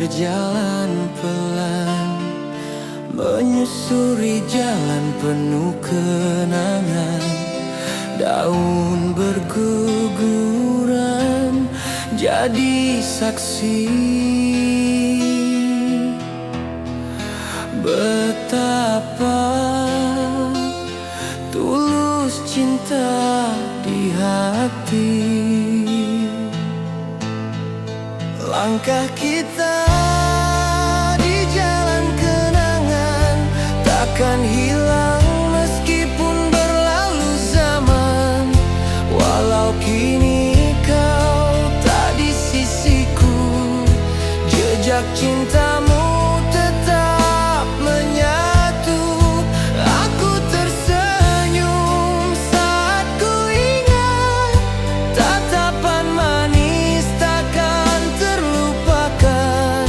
berjalan pelan, menyusuri jalan penuh kenangan. Daun berguguran jadi saksi betapa tulus cinta di hati. Langkah kita di jalan kenangan takkan hilang meskipun berlalu zaman. Walau kini kau tak di sisiku, jejak cintamu tetap menyatu. Aku tersenyum saat ku ingat tatapan manis takkan terlupakan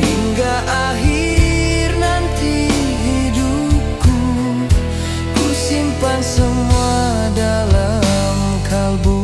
hingga akhir nanti hidupku. Ku simpan semua dalam kalbu.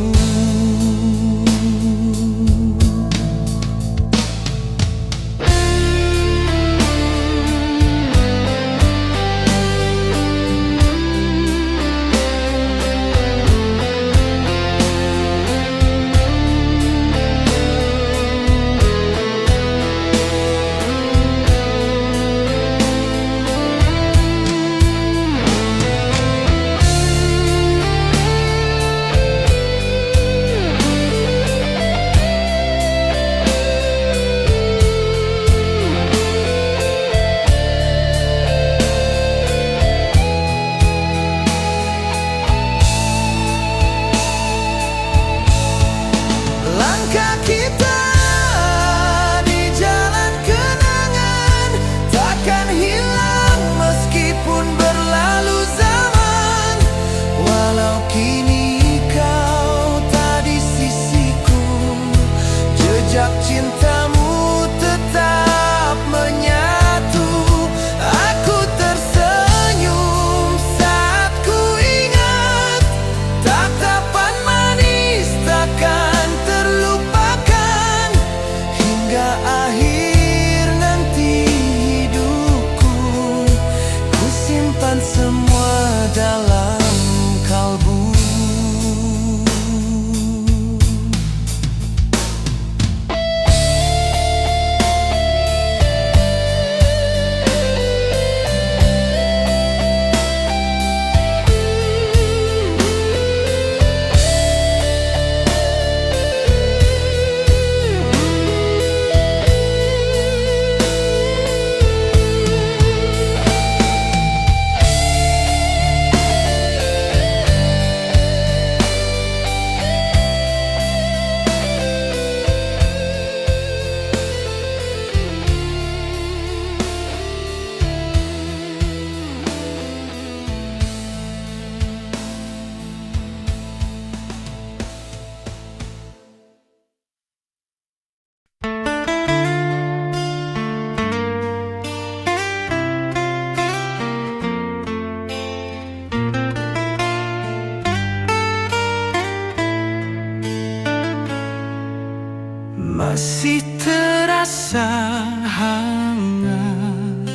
Langkah kita di jalan kenangan takkan hilang meskipun berlalu zaman. Walau kini kau tak di sisiku, jejak cintamu tetap menyatu. Aku tersenyum saat ku ingat tatapan manis takkan terlupakan hingga akhir nanti hidupku. Ku simpan semua dalam kalbu. Masih terasa hangat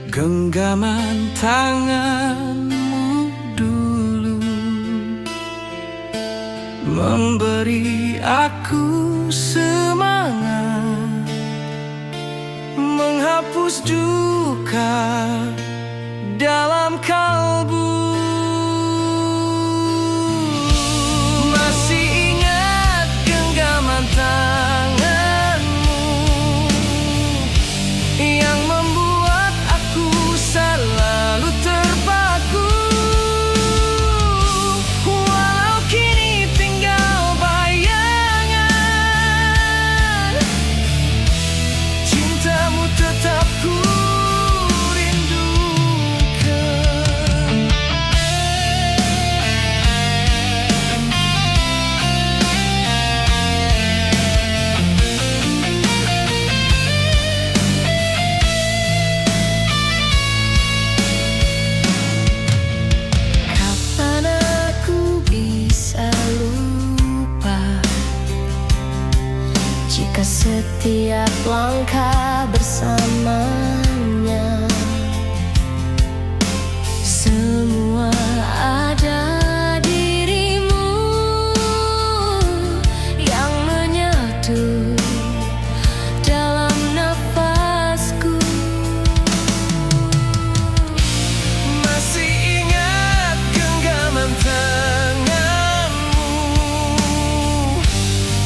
genggaman tanganmu dulu, memberi aku semangat, menghapus duka dalam kalbu. Tanganmu yang membuat aku selalu terpaku. Walau kini tinggal bayangan, cintamu tetap ku rindukan. langkah bersamanya. Semua ada dirimu yang menyatu dalam nafasku. Masih ingat genggaman tanganmu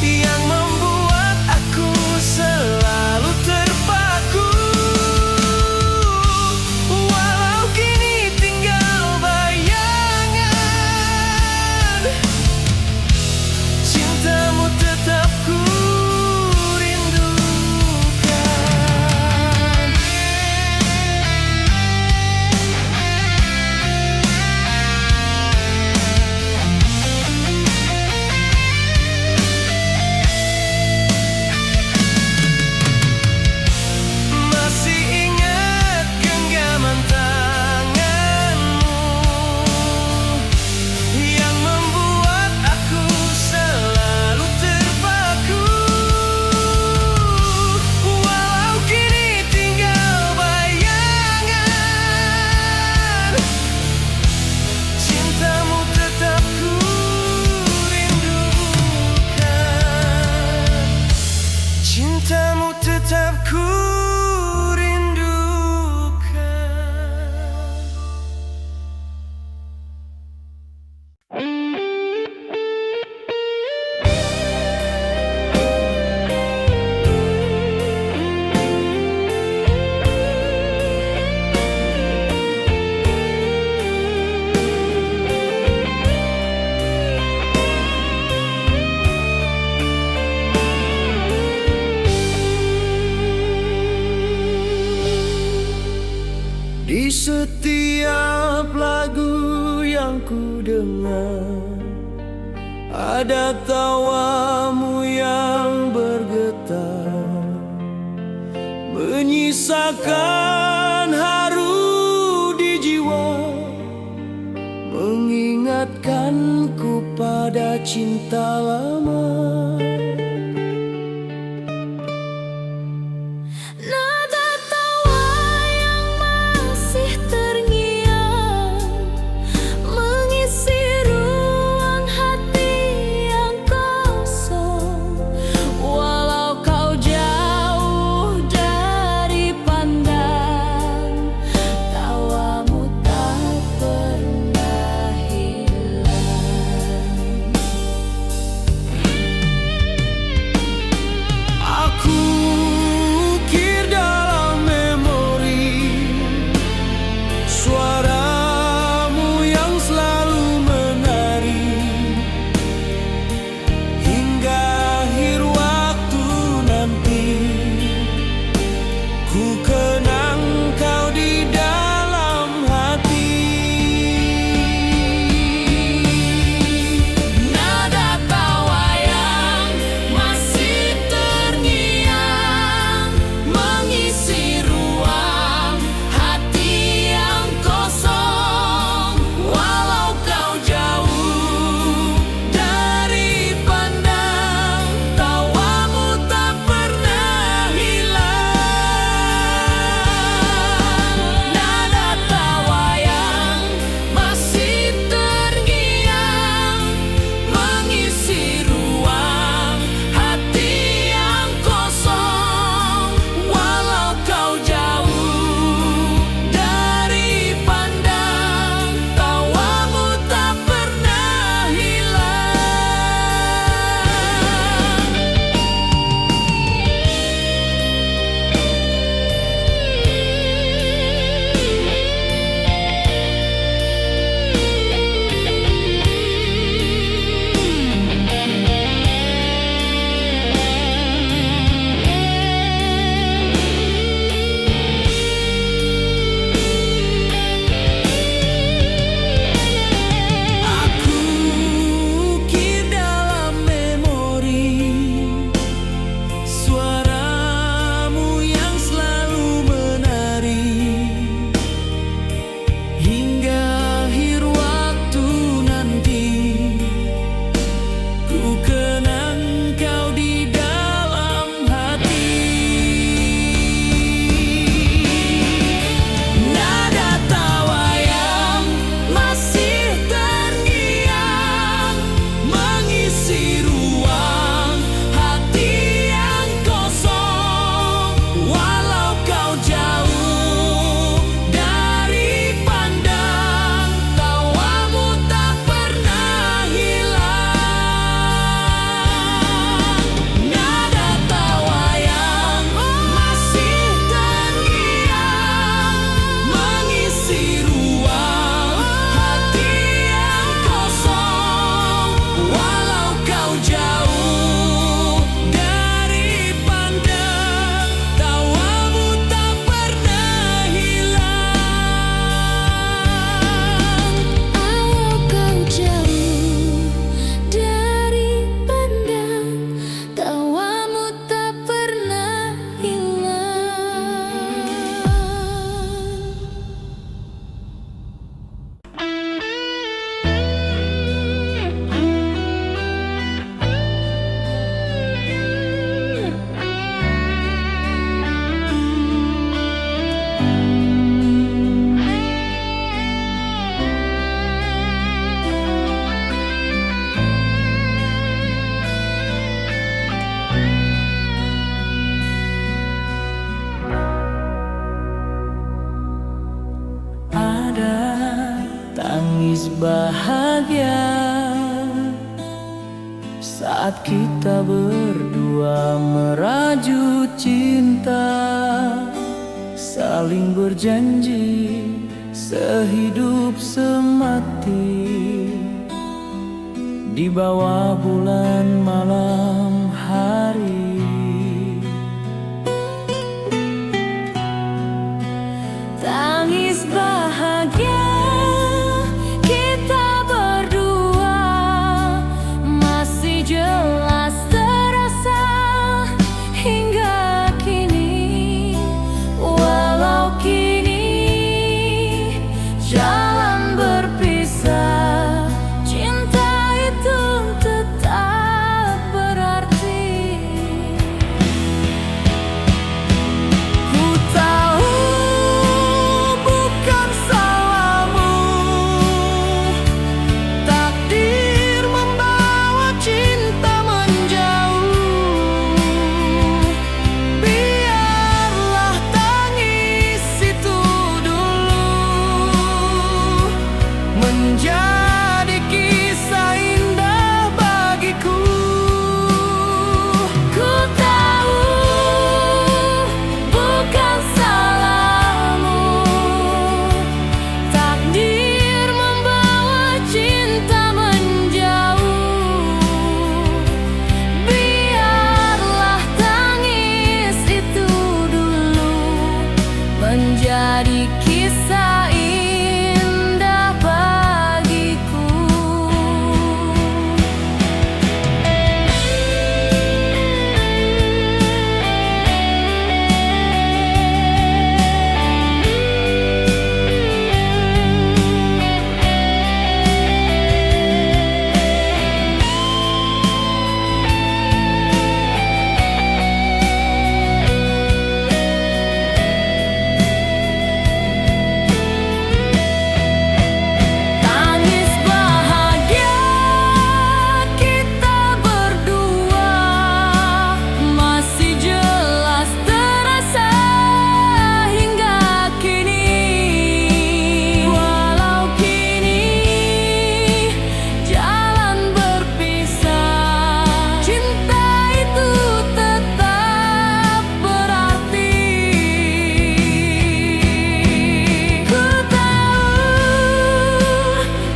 yang membuat aku selalu terpaku. Walau kini tinggal bayangan, cintamu tetap ku rindukan. Masih ingat genggaman tanganmu yang membuat aku selalu terpaku. Walau kini tinggal bayangan, cintamu tetap ku rindukan. Cintamu tetap ku rindukan. Di setiap lagu yang ku dengar, ada tawamu yang bergetar, menyisakan haru di jiwa, mengingatkanku pada cinta lama. Nada tawa yang masih terngiang mengisi ruang hati yang kosong. Walau kau jauh dari pandang, tawamu tak pernah hilang. tangis bahagia saat kita berdua merajut cinta, saling berjanji sehidup semati di bawah bulan malam hari. Tangis bahagia kita berdua masih jelas terasa hingga kini. Walau kini jalan berpisah, cinta itu tetap berarti. Ku tahu bukan salahmu, takdir membawa cinta menjauh. Biarlah tangis itu dulu menjadi kisah indah bagiku. Ku tahu bukan salahmu, takdir membawa cinta menjauh. Biarlah tangis itu dulu menjadi kisah indah bagiku. Tangis bahagia kita berdua masih jelas terasa hingga kini. Walau kini jalan berpisah, cinta itu tetap berarti. Ku tahu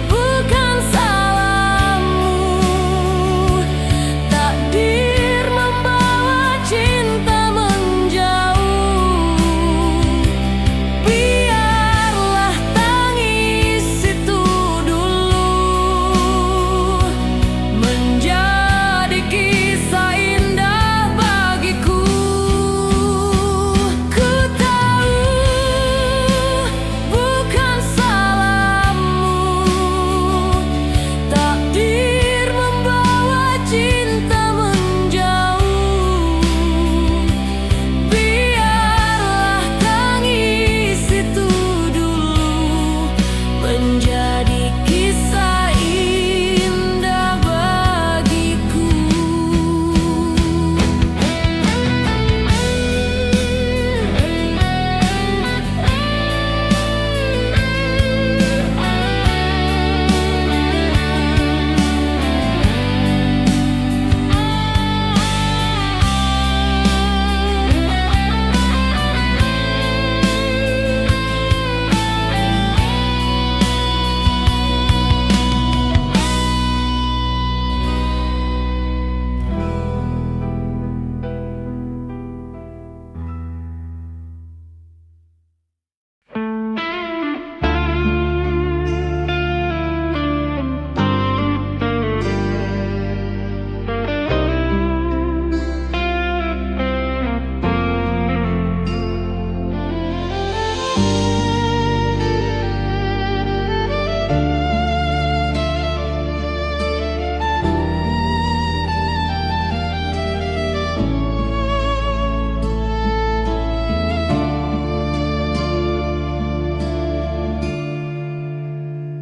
bukan salahmu, takdir membawa cinta menjauh. Biarlah tangis itu dulu menjadi kisah indah bagiku. Ku tahu bukan salahmu, takdir membawa cinta menjauh. Biarlah tangis itu dulu menjadi kisah indah bagiku.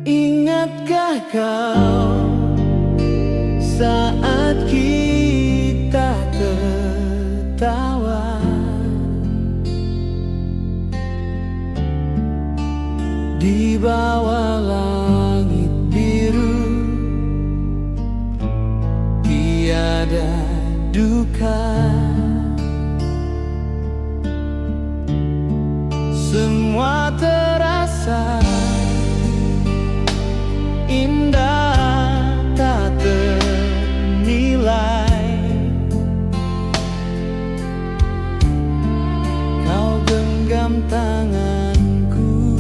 Ingatkah kau saat kita tertawa di bawah tiada duka. Semua terasa indah tak ternilai. Kau genggam tanganku,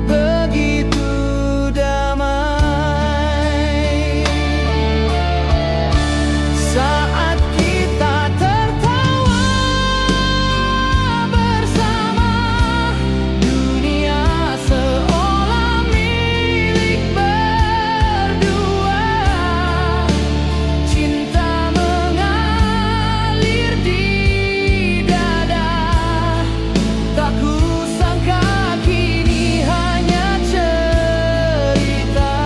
begitu damai. Saat kita tertawa bersama, dunia seolah milik berdua. Cinta mengalir di dada, tak kusangka kini hanya cerita.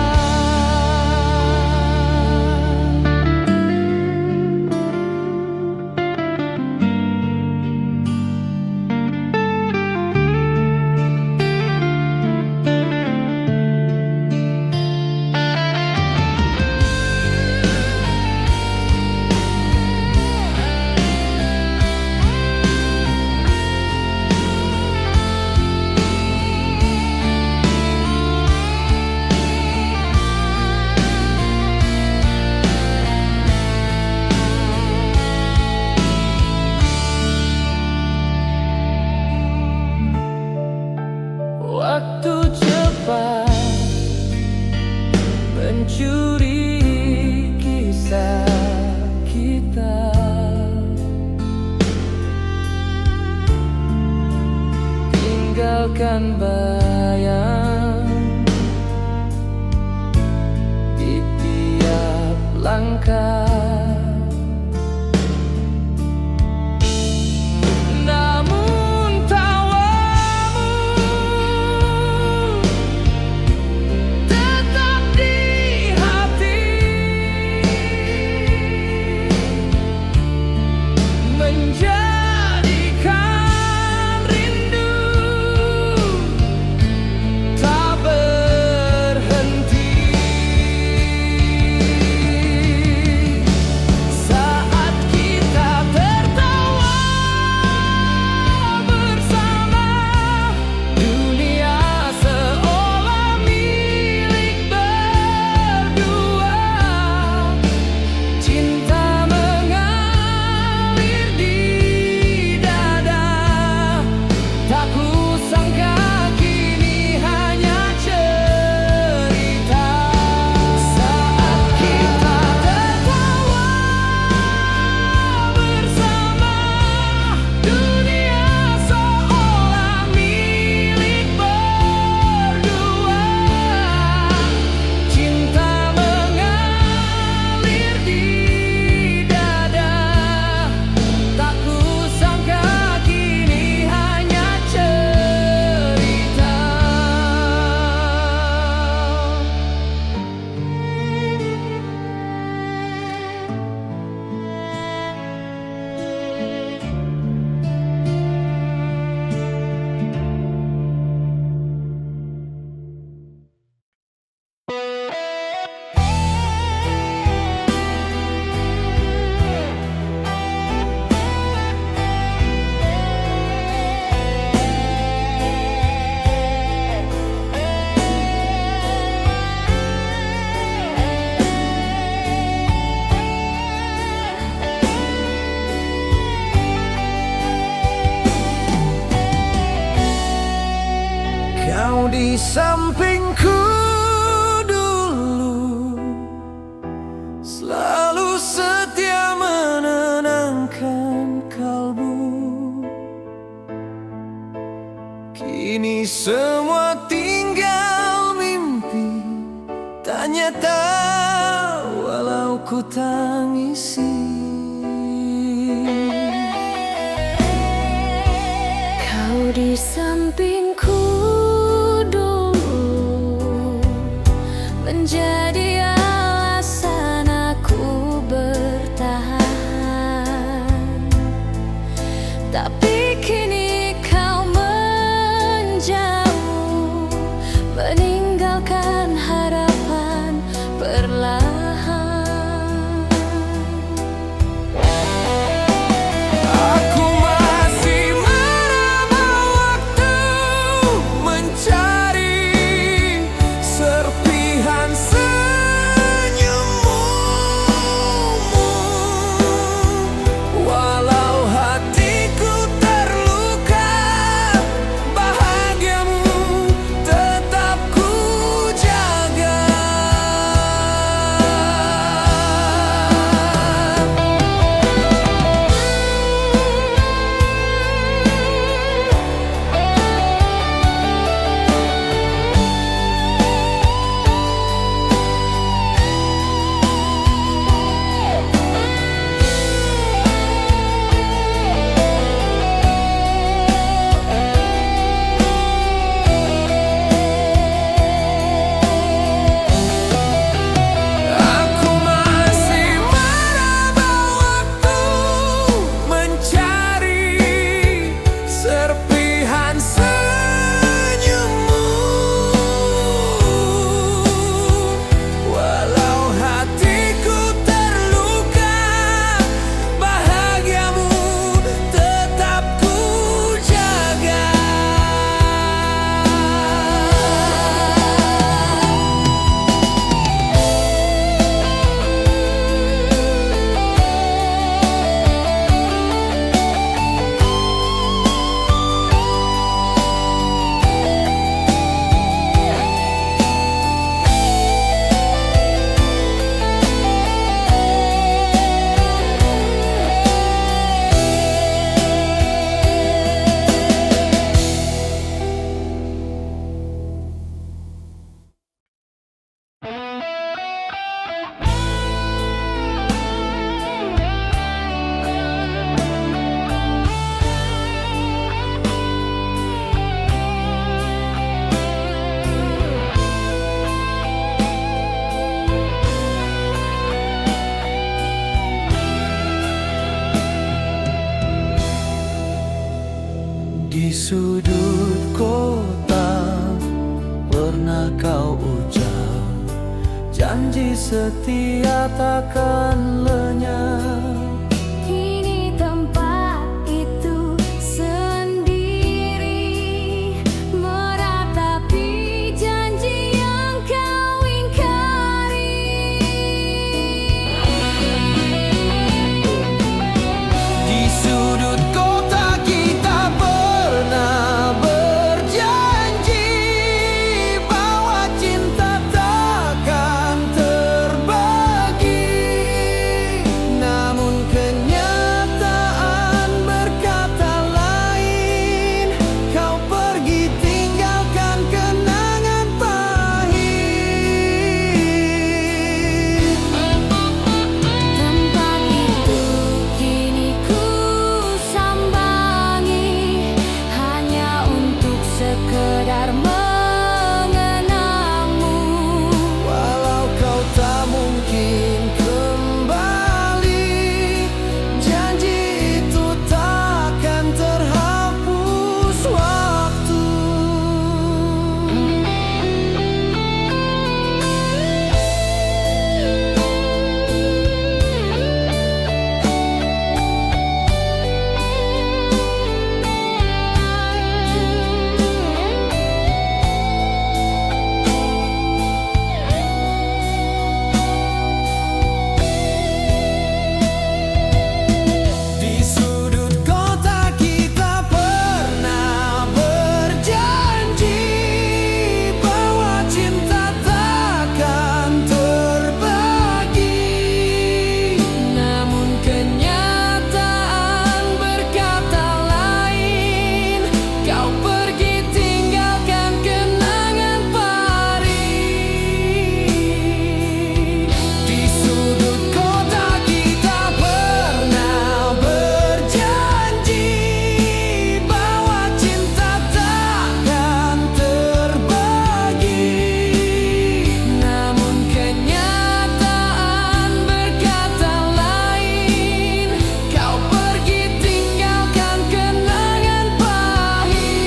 Waktu cepat mencuri kisah kita, tinggalkan bayang di tiap langkah. Namun tawamu tetap di hati, menjadikan rindu tak berhenti. Saat kita tertawa bersama, dunia seolah milik berdua. Cinta mengalir di dada, tak kusangka kini hanya cerita. Saat kita tertawa bersama, dunia seolah milik berdua. Cinta mengalir di dada, tak kusangka kini hanya cerita. Kau di sampingku dulu, selalu setia menenangkan kalbu. Kini semua tinggal mimpi, tak nyata walau ku tangisi. Kau di sampingku dulu, menjadi alasan aku bertahan. Tapi kini kau menjauh, meninggalkan harapan perlahan. Di sudut kota pernah kau ucap janji setia takkan lenyap. Kini tempat itu sendiri meratapi janji yang kau ingkari. Di sudut kota kita pernah berjanji bahwa cinta takkan terbagi. Namun kenyataan berkata lain, kau pergi tinggalkan kenangan pahit. Tempat itu kini ku sambangi hanya untuk sekedar mengenangmu. Walau kau tak mungkin kembali, janji itu takkan terhapus waktu. Di sudut kota kita pernah berjanji bahwa cinta takkan terbagi. Namun kenyataan berkata lain, kau pergi tinggalkan kenangan pahit. Di sudut kota kita pernah berjanji bahwa cinta takkan terbagi. Namun kenyataan berkata lain, kau pergi tinggalkan kenangan pahit.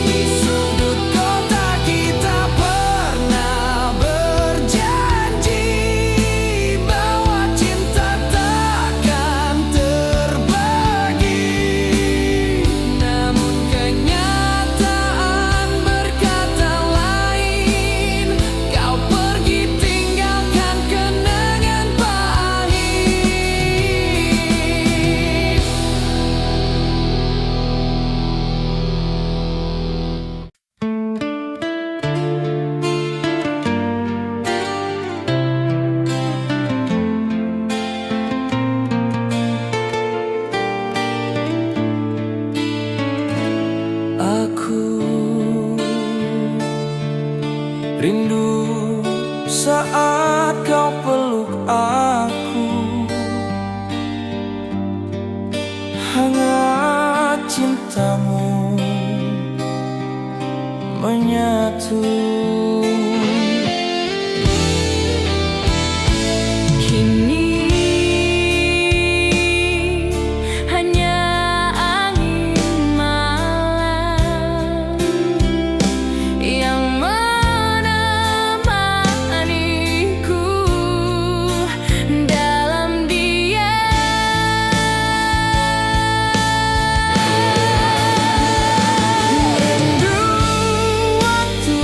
Di sudut kota kita pernah berjanji bahwa cinta takkan terbagi. Namun kenyataan berkata lain, kau pergi tinggalkan kenangan pahit. Aku rindu saat kau peluk aku, hangat cintamu menyatu. Kini hanya angin malam yang menemaniku dalam diam. Rindu waktu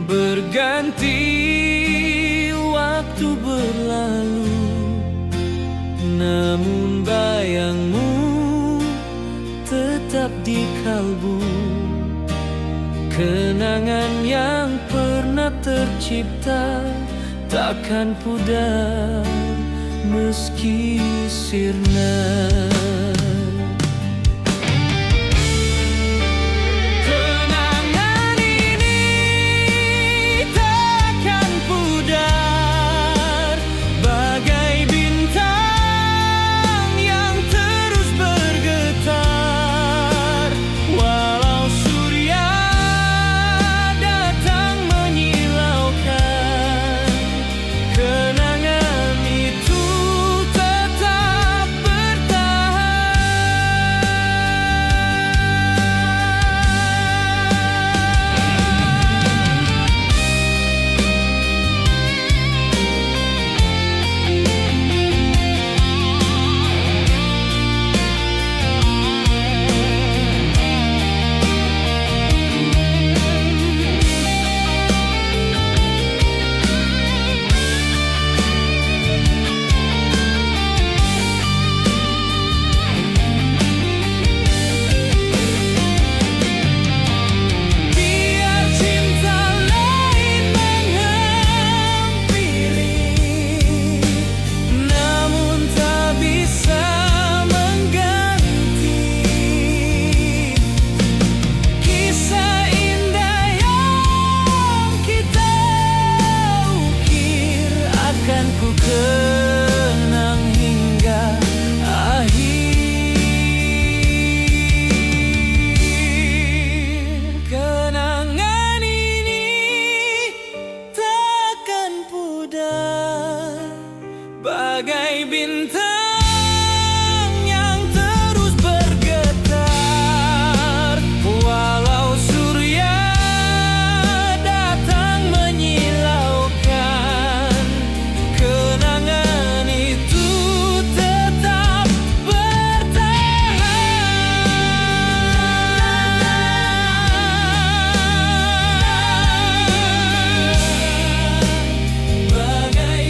Berganti waktu berlalu, namun bayangmu tetap di kalbu. Kenangan yang pernah tercipta takkan pudar meski sirna. Bagai bintang yang terus bergetar, walau surya datang menyilaukan, kenangan itu tetap bertahan. Bagai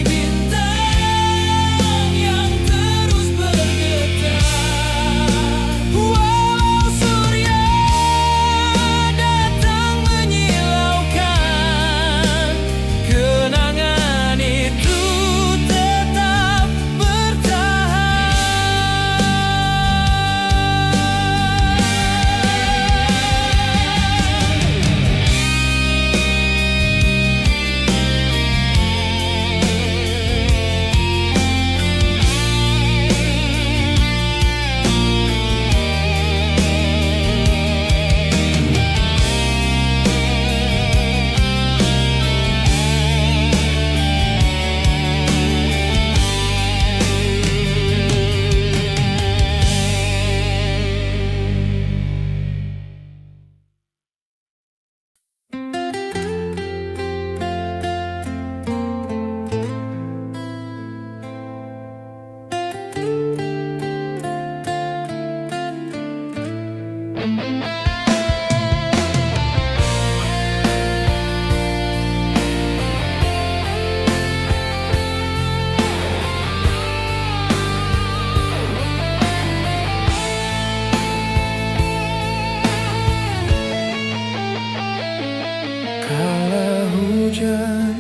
hujan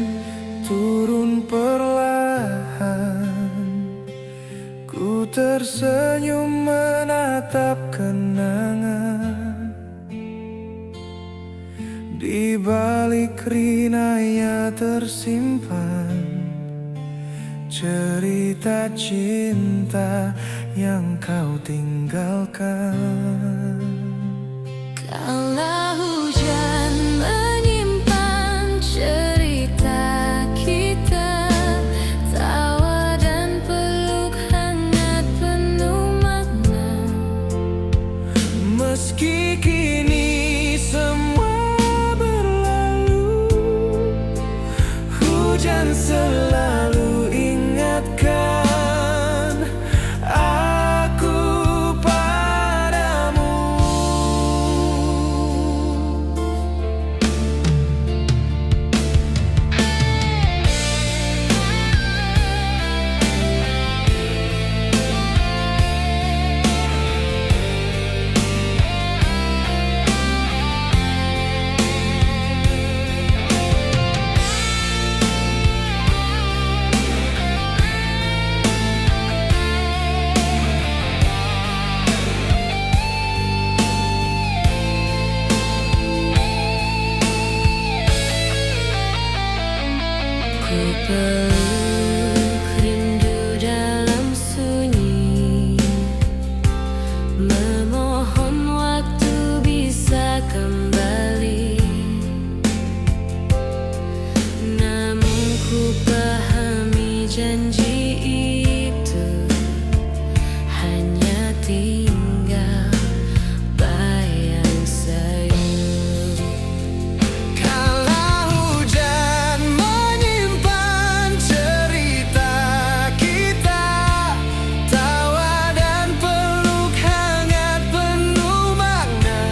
turun perlahan, ku tersenyum menatap kenangan. Di balik rinaya tersimpan cerita cinta yang kau tinggalkan. Kala hujan menyimpan cerita kita, tawa dan peluk hangat penuh makna. Meski kini semua berlalu, hujan selalu ingatkan aku padamu. Ku peluk rindu dalam sunyi, memohon waktu bisa kembali. Namun ku pahami janji itu hanya tinggal bayang sayu. Kala hujan menyimpan cerita kita, tawa dan peluk hangat penuh makna.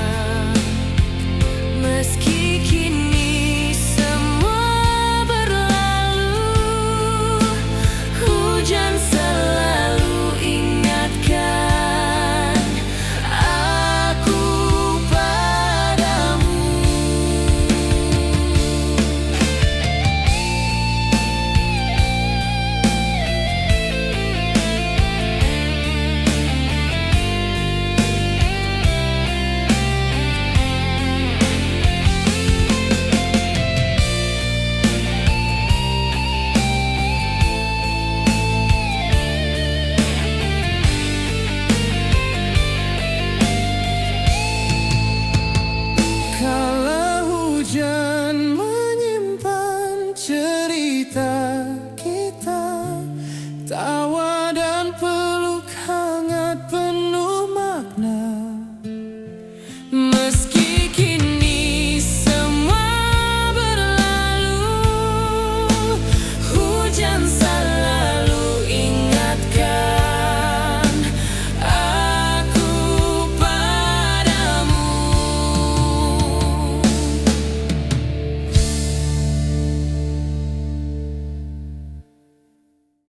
Meski kini semua berlalu, hujan selalu ingatkan aku padamu. Kala hujan menyimpan cerita kita, tawa